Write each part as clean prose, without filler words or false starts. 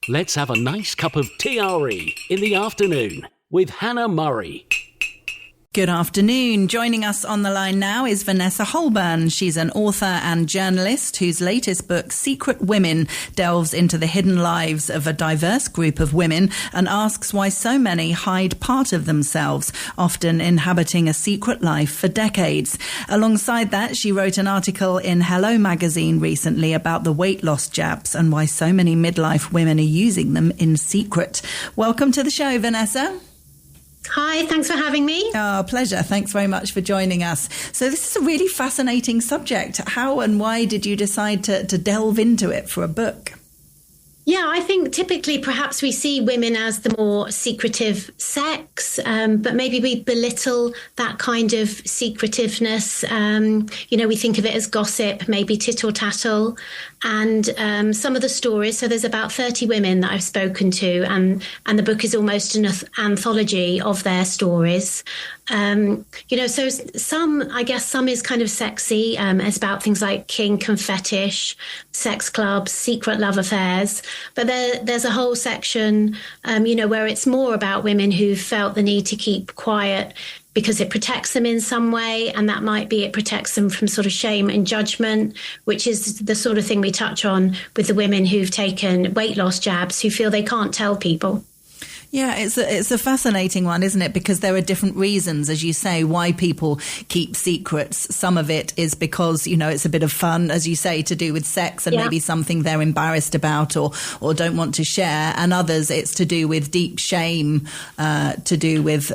Let's have a nice cup of TRE in the afternoon with Hannah Murray. Good afternoon. Joining us on the line now is Vanesa Hollburn. She's an author and journalist whose latest book, Secret Women, delves into the hidden lives of a diverse group of women and asks why so many hide part of themselves, often inhabiting a secret life for decades. Alongside that, she wrote an article in Hello magazine recently about the weight loss jabs and why so many midlife women are using them in secret. Welcome to the show, Vanesa. Hi, thanks for having me. Oh, pleasure. Thanks very much for joining us. So this is a really fascinating subject. How and why did you decide to delve into it for a book? Yeah, I think typically perhaps we see women as the more secretive sex, but maybe we belittle that kind of secretiveness. We think of it as gossip, maybe tittle-tattle. And some of the stories, so there's about 30 women that I've spoken to, and the book is almost an anthology of their stories. So some is kind of sexy. It's about things like kink and fetish, sex clubs, secret love affairs. But there's a whole section, where it's more about women who felt the need to keep quiet because it protects them in some way. And that might be it protects them from sort of shame and judgment, which is the sort of thing we touch on with the women who've taken weight loss jabs, who feel they can't tell people. Yeah, it's a fascinating one, isn't it? Because there are different reasons, as you say, why people keep secrets. Some of it is because, it's a bit of fun, as you say, to do with sex and maybe something they're embarrassed about or don't want to share. And others, it's to do with deep shame, to do with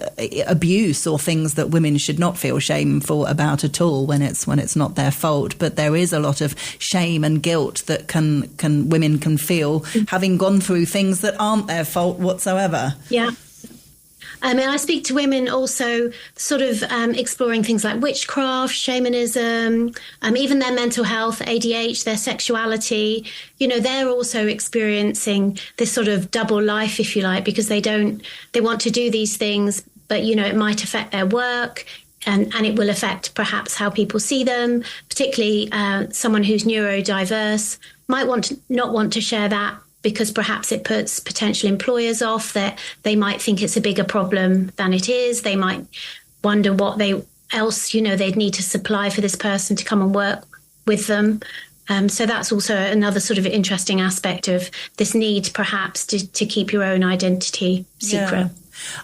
abuse or things that women should not feel shameful about at all when it's not their fault. But there is a lot of shame and guilt that women can feel having gone through things that aren't their fault whatsoever. Yeah. I speak to women also sort of exploring things like witchcraft, shamanism, even their mental health, ADHD, their sexuality. They're also experiencing this sort of double life, if you like, because they want to do these things, but, it might affect their work. And it will affect perhaps how people see them, particularly someone who's neurodiverse might not want to share that, because perhaps it puts potential employers off, that they might think it's a bigger problem than it is. They might wonder what else they'd need to supply for this person to come and work with them. So that's also another sort of interesting aspect of this need perhaps to keep your own identity secret. Yeah.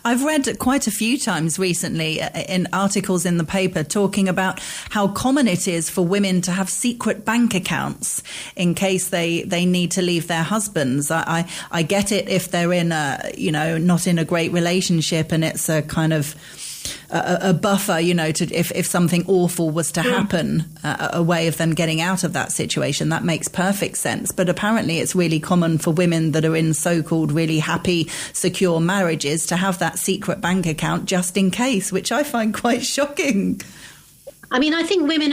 I've read quite a few times recently in articles in the paper talking about how common it is for women to have secret bank accounts in case they need to leave their husbands. I get it if they're in not in a great relationship and it's a kind of a buffer, if something awful was to happen, a way of them getting out of that situation. That makes perfect sense. But apparently it's really common for women that are in so-called really happy, secure marriages to have that secret bank account just in case, which I find quite shocking. I think women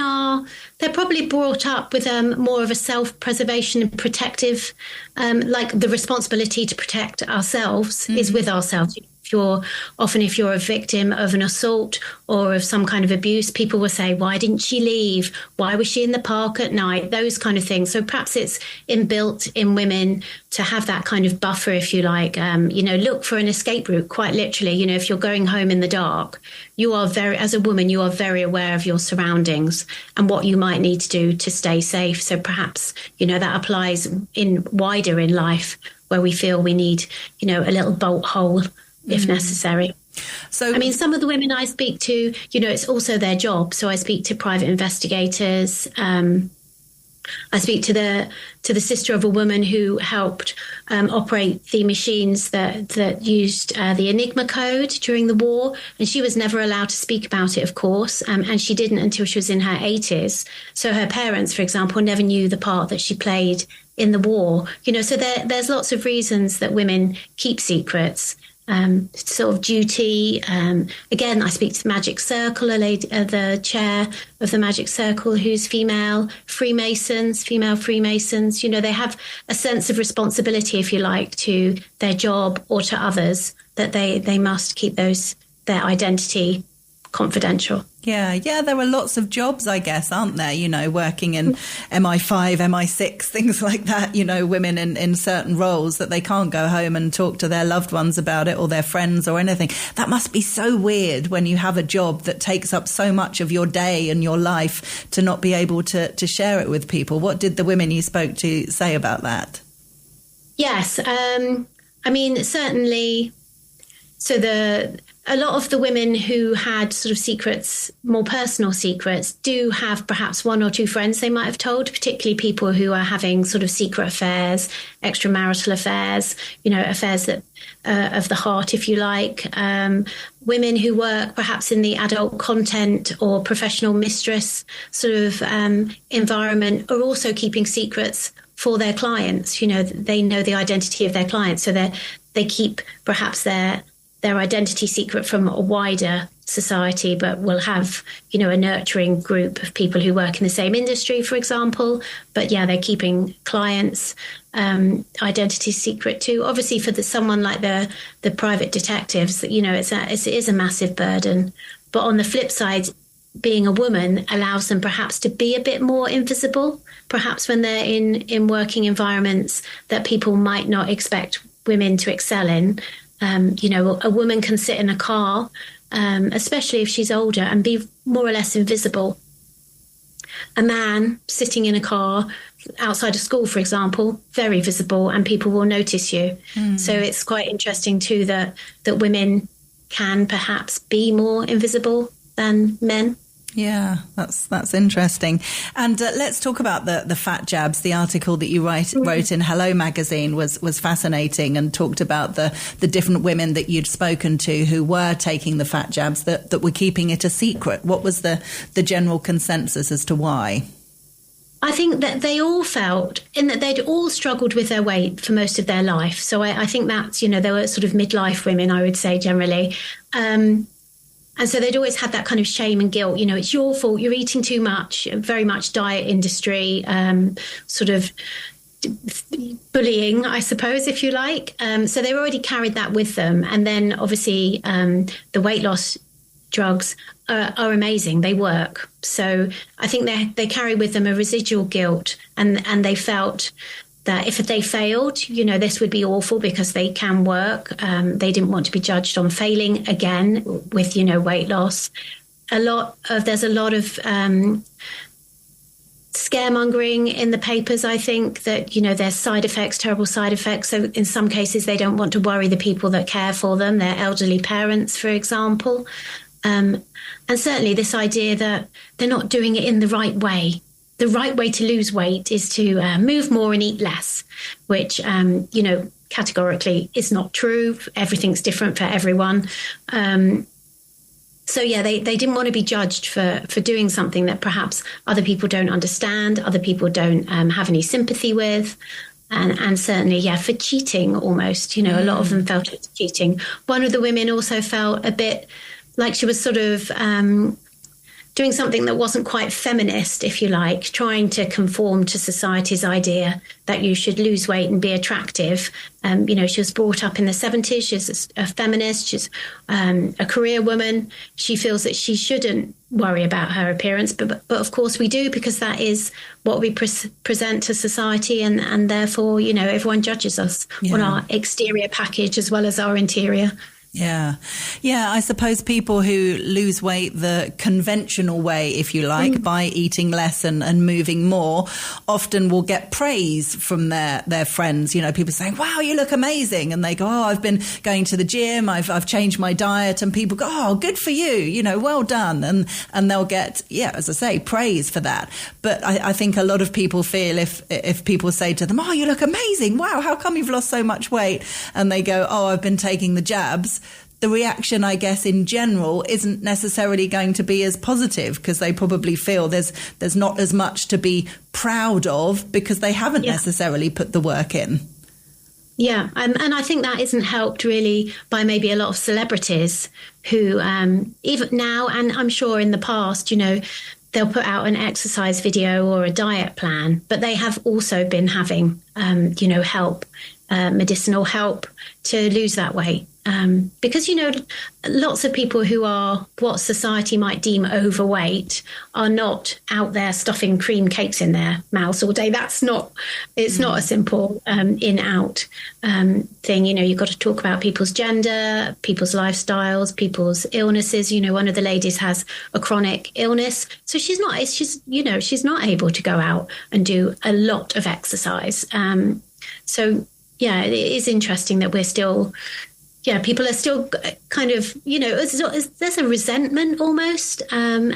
they're probably brought up with more of a self-preservation and protective, like the responsibility to protect ourselves is with ourselves. If you're a victim of an assault or of some kind of abuse, people will say, why didn't she leave? Why was she in the park at night? Those kind of things. So perhaps it's inbuilt in women to have that kind of buffer, if you like, look for an escape route, quite literally. If you're going home in the dark, as a woman, you are very aware of your surroundings and what you might need to do to stay safe. So perhaps, that applies wider in life where we feel we need, a little bolt hole if necessary. So, some of the women I speak to, it's also their job. So I speak to private investigators. I speak to the sister of a woman who helped operate the machines that used the Enigma code during the war. And she was never allowed to speak about it, of course. And she didn't until she was in her 80s. So her parents, for example, never knew the part that she played in the war. So there's lots of reasons that women keep secrets. Sort of duty. Again, I speak to the Magic Circle, the chair of the Magic Circle, who's female Freemasons. They have a sense of responsibility, if you like, to their job or to others, that they must keep their identity confidential. Yeah, there are lots of jobs, I guess, aren't there? You know, working in MI5, MI6, things like that, you know, women in certain roles that they can't go home and talk to their loved ones about it or their friends or anything. That must be so weird when you have a job that takes up so much of your day and your life to not be able to share it with people. What did the women you spoke to say about that? Yes, I mean, certainly. So a lot of the women who had sort of secrets, more personal secrets, do have perhaps one or two friends they might have told, particularly people who are having sort of secret affairs, extramarital affairs, you know, affairs that of the heart, if you like. Women who work perhaps in the adult content or professional mistress sort of environment are also keeping secrets for their clients. You know, they know the identity of their clients, so they keep perhaps their identity secret from a wider society, but will have, you know, a nurturing group of people who work in the same industry, for example. But yeah, they're keeping clients' identity secret too. Obviously, for someone like the private detectives, you know, it is a massive burden. But on the flip side, being a woman allows them perhaps to be a bit more invisible, perhaps when they're in working environments that people might not expect women to excel in. You know, a woman can sit in a car, especially if she's older, and be more or less invisible. A man sitting in a car outside of school, for example, very visible, and people will notice you. So it's quite interesting too that women can perhaps be more invisible than men. Yeah, that's interesting. And let's talk about the fat jabs. The article that you wrote in Hello magazine was fascinating and talked about the different women that you'd spoken to who were taking the fat jabs that were keeping it a secret. What was the general consensus as to why? I think that they all felt in that they'd all struggled with their weight for most of their life. So I think that's, you know, they were sort of midlife women, I would say, generally. And so they'd always had that kind of shame and guilt. You know, it's your fault. You're eating too much. Very much diet industry, sort of bullying, I suppose, if you like. So they already carried that with them. And then obviously the weight loss drugs are amazing. They work. So I think they carry with them a residual guilt, and they felt that if they failed, you know, this would be awful because they can work. They didn't want to be judged on failing again with, you know, weight loss. There's a lot of scaremongering in the papers, I think, that, you know, there's side effects, terrible side effects. So in some cases, they don't want to worry the people that care for them, their elderly parents, for example. And certainly this idea that they're not doing it in the right way. The right way to lose weight is to move more and eat less, which, you know, categorically is not true. Everything's different for everyone. So, yeah, they didn't want to be judged for doing something that perhaps other people don't understand, other people don't have any sympathy with. And certainly, yeah, for cheating almost, you know, a lot of them felt it was cheating. One of the women also felt a bit like she was sort of doing something that wasn't quite feminist, if you like, trying to conform to society's idea that you should lose weight and be attractive. You know, she was brought up in the 70s. She's a feminist. She's a career woman. She feels that she shouldn't worry about her appearance. But of course we do, because that is what we present to society. And therefore, you know, everyone judges us on our exterior package as well as our interior. Yeah. I suppose people who lose weight the conventional way, if you like, by eating less and moving more, often will get praise from their friends. You know, people saying, wow, you look amazing. And they go, oh, I've been going to the gym. I've changed my diet. And people go, oh, good for you. You know, well done. And they'll get, as I say, praise for that. But I think a lot of people feel if people say to them, oh, you look amazing. Wow, how come you've lost so much weight? And they go, oh, I've been taking the jabs. The reaction, I guess, in general isn't necessarily going to be as positive, because they probably feel there's not as much to be proud of because they haven't necessarily put the work in. Yeah, and I think that isn't helped really by maybe a lot of celebrities who even now, and I'm sure in the past, you know, they'll put out an exercise video or a diet plan, but they have also been having, you know, help medicinal help to lose that weight. Because, lots of people who are what society might deem overweight are not out there stuffing cream cakes in their mouths all day. It's not a simple in-out thing. You've got to talk about people's gender, people's lifestyles, people's illnesses. One of the ladies has a chronic illness. So she's not able to go out and do a lot of exercise. So, yeah, it is interesting that we're still... Yeah, people are still kind of, there's a resentment almost. And,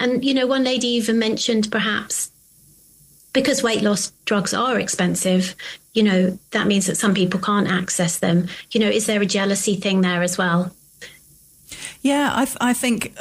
one lady even mentioned perhaps because weight loss drugs are expensive, that means that some people can't access them. Is there a jealousy thing there as well? Yeah, I think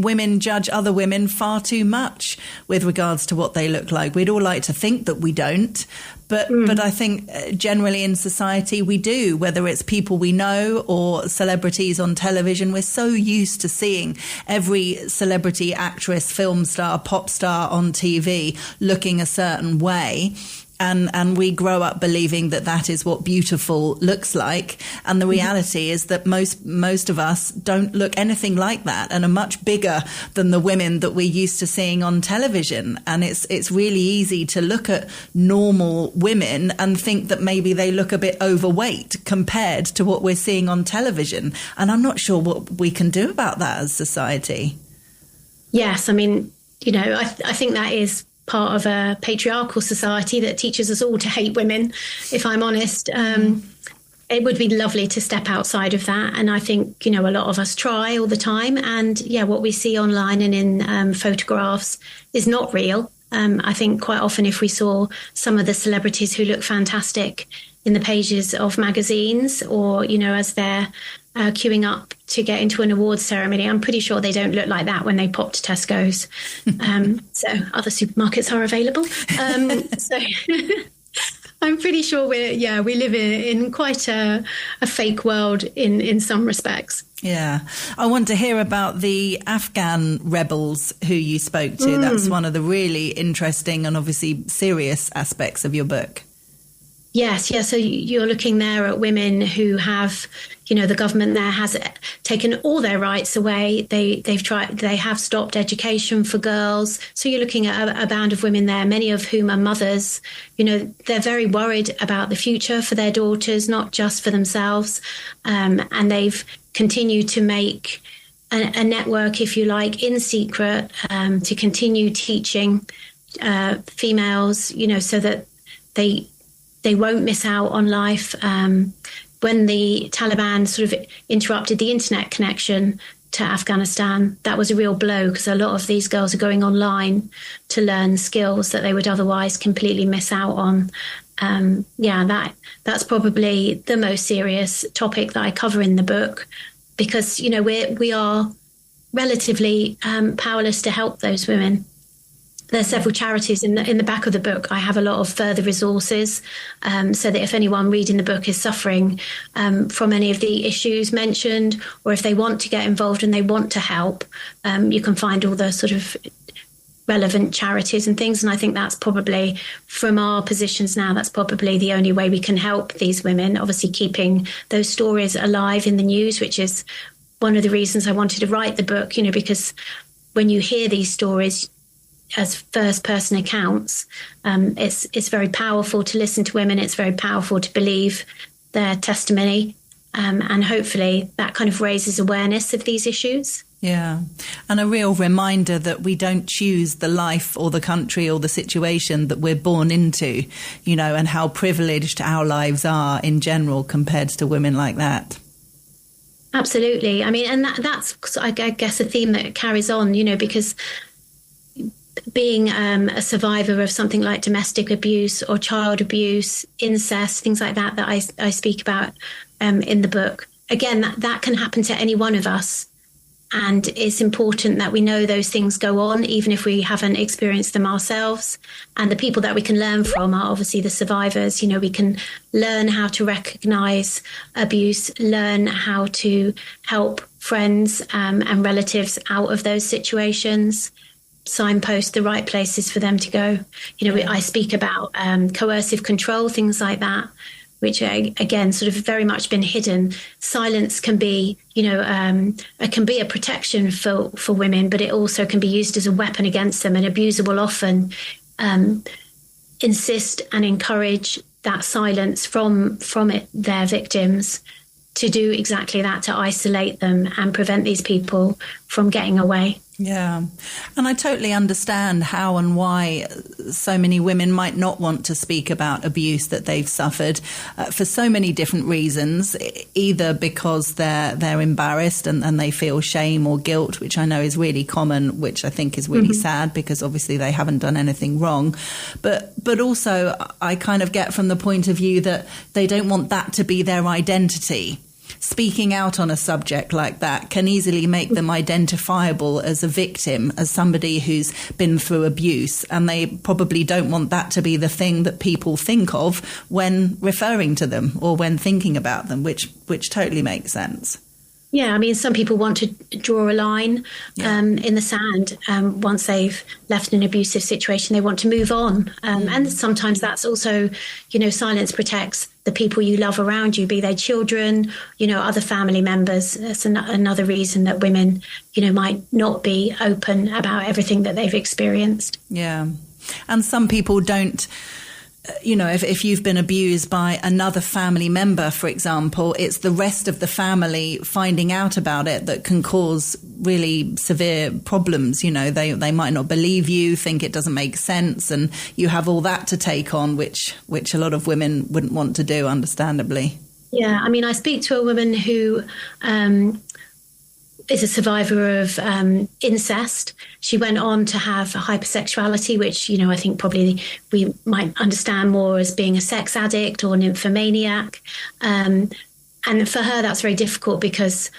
women judge other women far too much with regards to what they look like. We'd all like to think that we don't, but I think generally in society we do, whether it's people we know or celebrities on television. We're so used to seeing every celebrity, actress, film star, pop star on TV looking a certain way. And we grow up believing that that is what beautiful looks like. And the reality is that most of us don't look anything like that and are much bigger than the women that we're used to seeing on television. And it's really easy to look at normal women and think that maybe they look a bit overweight compared to what we're seeing on television. And I'm not sure what we can do about that as society. Yes, I mean, I think that is part of a patriarchal society that teaches us all to hate women, if I'm honest. It would be lovely to step outside of that. And I think, a lot of us try all the time. And what we see online and in photographs is not real. I think quite often if we saw some of the celebrities who look fantastic in the pages of magazines or, as they're queuing up to get into an awards ceremony, I'm pretty sure they don't look like that when they pop to Tesco's. So other supermarkets are available. So I'm pretty sure we live in quite a fake world in some respects. Yeah. I want to hear about the Afghan rebels who you spoke to. That's one of the really interesting and obviously serious aspects of your book. Yes. So you're looking there at women who have, the government there has taken all their rights away. They have stopped education for girls. So you're looking at a band of women there, many of whom are mothers. They're very worried about the future for their daughters, not just for themselves. And they've continued to make a network, if you like, in secret to continue teaching females, so that they won't miss out on life. When the Taliban sort of interrupted the internet connection to Afghanistan, that was a real blow because a lot of these girls are going online to learn skills that they would otherwise completely miss out on. That's probably the most serious topic that I cover in the book because, we are relatively powerless to help those women. There's several charities in the back of the book. I have a lot of further resources so that if anyone reading the book is suffering from any of the issues mentioned, or if they want to get involved and they want to help, you can find all the sort of relevant charities and things. And I think that's probably, from our positions now, that's probably the only way we can help these women, obviously keeping those stories alive in the news, which is one of the reasons I wanted to write the book, because when you hear these stories as first-person accounts, it's very powerful to listen to women. It's very powerful to believe their testimony, and hopefully that kind of raises awareness of these issues. Yeah, and a real reminder that we don't choose the life or the country or the situation that we're born into, and how privileged our lives are in general compared to women like that. Absolutely. I mean, and that's, I guess, a theme that carries on, because being a survivor of something like domestic abuse or child abuse, incest, things like that I speak about in the book. Again, that can happen to any one of us. And it's important that we know those things go on, even if we haven't experienced them ourselves. And the people that we can learn from are obviously the survivors. We can learn how to recognize abuse, learn how to help friends and relatives out of those situations, signpost the right places for them to go. I speak about coercive control, things like that. which again sort of very much been hidden. Silence can be, it can be a protection for women, but it also can be used as a weapon against them. And abuser will often insist and encourage that silence from their victims to do exactly that, to isolate them and prevent these people from getting away. Yeah. And I totally understand how and why so many women might not want to speak about abuse that they've suffered for so many different reasons, either because they're embarrassed and they feel shame or guilt, which I know is really common, which I think is really sad because obviously they haven't done anything wrong. But also I kind of get from the point of view that they don't want that to be their identity. Speaking out on a subject like that can easily make them identifiable as a victim, as somebody who's been through abuse, and they probably don't want that to be the thing that people think of when referring to them or when thinking about them, which totally makes sense. Yeah, I mean, some people want to draw a line in the sand. Once they've left an abusive situation, they want to move on. And sometimes that's also, silence protects the people you love around you, be they children, other family members. That's another reason that women, might not be open about everything that they've experienced. Yeah. And some people don't. If you've been abused by another family member, for example, it's the rest of the family finding out about it that can cause really severe problems. They might not believe you, think it doesn't make sense, and you have all that to take on, which a lot of women wouldn't want to do, understandably. Yeah, I mean, I speak to a woman who is a survivor of incest. She went on to have hypersexuality, which, I think probably we might understand more as being a sex addict or nymphomaniac. And for her, that's very difficult because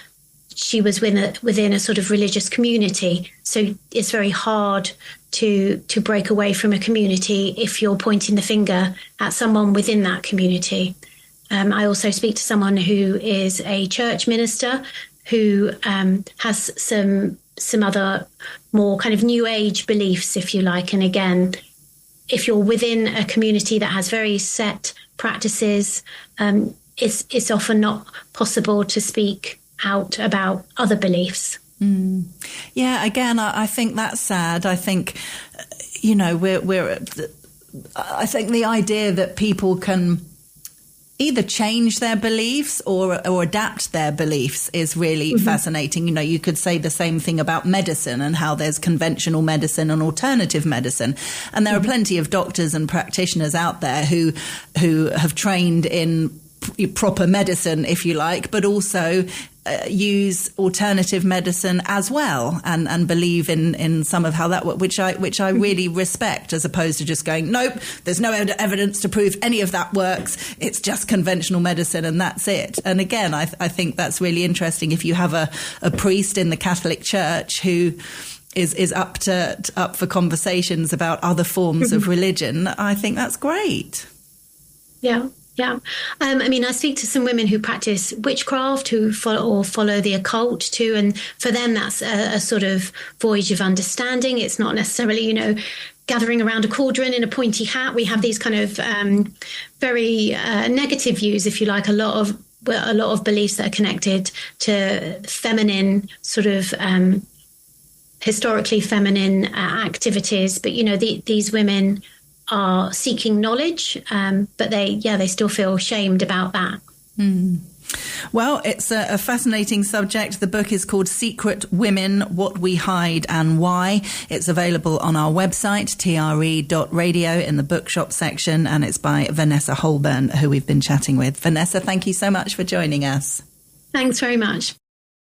she was within a sort of religious community. So it's very hard to break away from a community if you're pointing the finger at someone within that community. I also speak to someone who is a church minister who has some other more kind of new age beliefs, if you like. And again, if you're within a community that has very set practices, it's often not possible to speak out about other beliefs. Yeah, again, I think that's sad. I think, I think the idea that people can either change their beliefs or adapt their beliefs is really fascinating. You could say the same thing about medicine and how there's conventional medicine and alternative medicine. And there are plenty of doctors and practitioners out there who have trained in proper medicine, if you like, but also use alternative medicine as well and believe in some of how that works, which I really respect, as opposed to just going, nope, there's no evidence to prove any of that works. It's just conventional medicine and that's it. And again, I think that's really interesting. If you have a priest in the Catholic Church who is up for conversations about other forms of religion, I think that's great. Yeah. Yeah. I mean, I speak to some women who practice witchcraft, who follow the occult too. And for them, that's a sort of voyage of understanding. It's not necessarily, gathering around a cauldron in a pointy hat. We have these kind of very negative views, if you like, a lot of beliefs that are connected to feminine sort of historically feminine activities. But, these women are seeking knowledge, but they still feel shamed about that. Well, it's a fascinating subject. The book is called Secret Women, What We Hide and Why. It's available on our website, TRE.radio, in the bookshop section, and it's by Vanesa Hollburn, who we've been chatting with. Vanesa, thank you so much for joining us. Thanks very much.